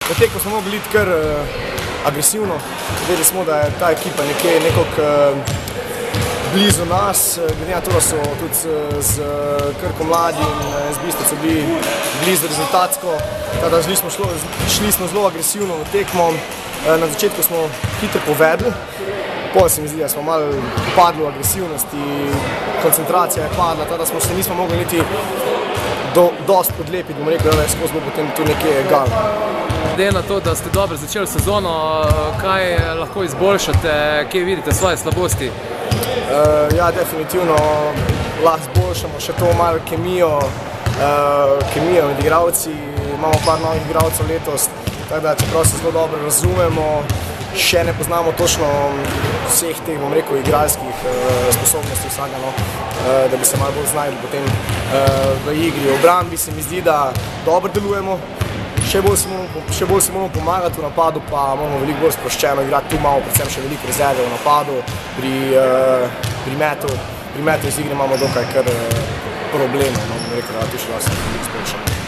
Na tekmo smo mogli iti kar agresivno. Vedeli smo, da je ta ekipa nekako blizu nas, glede na to, da so tudi z Krko mladi in z Bistrico bili blizu rezultatsko. Tada šli smo zelo agresivno v tekmo. Na začetku smo hitro povedli. Potem se mi zdi, da smo malo padli v agresivnosti, koncentracija je padla, tada se nismo mogli niti dosti odlepiti, bomo rekel, da je skozi potem tu nekje gal. Glede na to, da ste dobro začeli sezono, kaj lahko izboljšate, kje vidite svoje slabosti? Ja, definitivno lahko izboljšamo še to malo kemijo med igralci. Imamo par novih igralcev letos, tako da čeprav se zelo dobro razumemo, še ne poznamo točno vseh teh, bom rekel, igralskih sposobnosti vsega, da bi se malo bolj znali potem v igri. V obrambi se mi zdi, da dobro delujemo, še bolj si moramo pomagati v napadu, pa moramo veliko bolj sproščeno igrati, tu imamo predvsem še veliko rezerve v napadu, pri metu iz igre imamo dokaj kar probleme, bom rekel, da tu še lahko se veliko izboljšamo.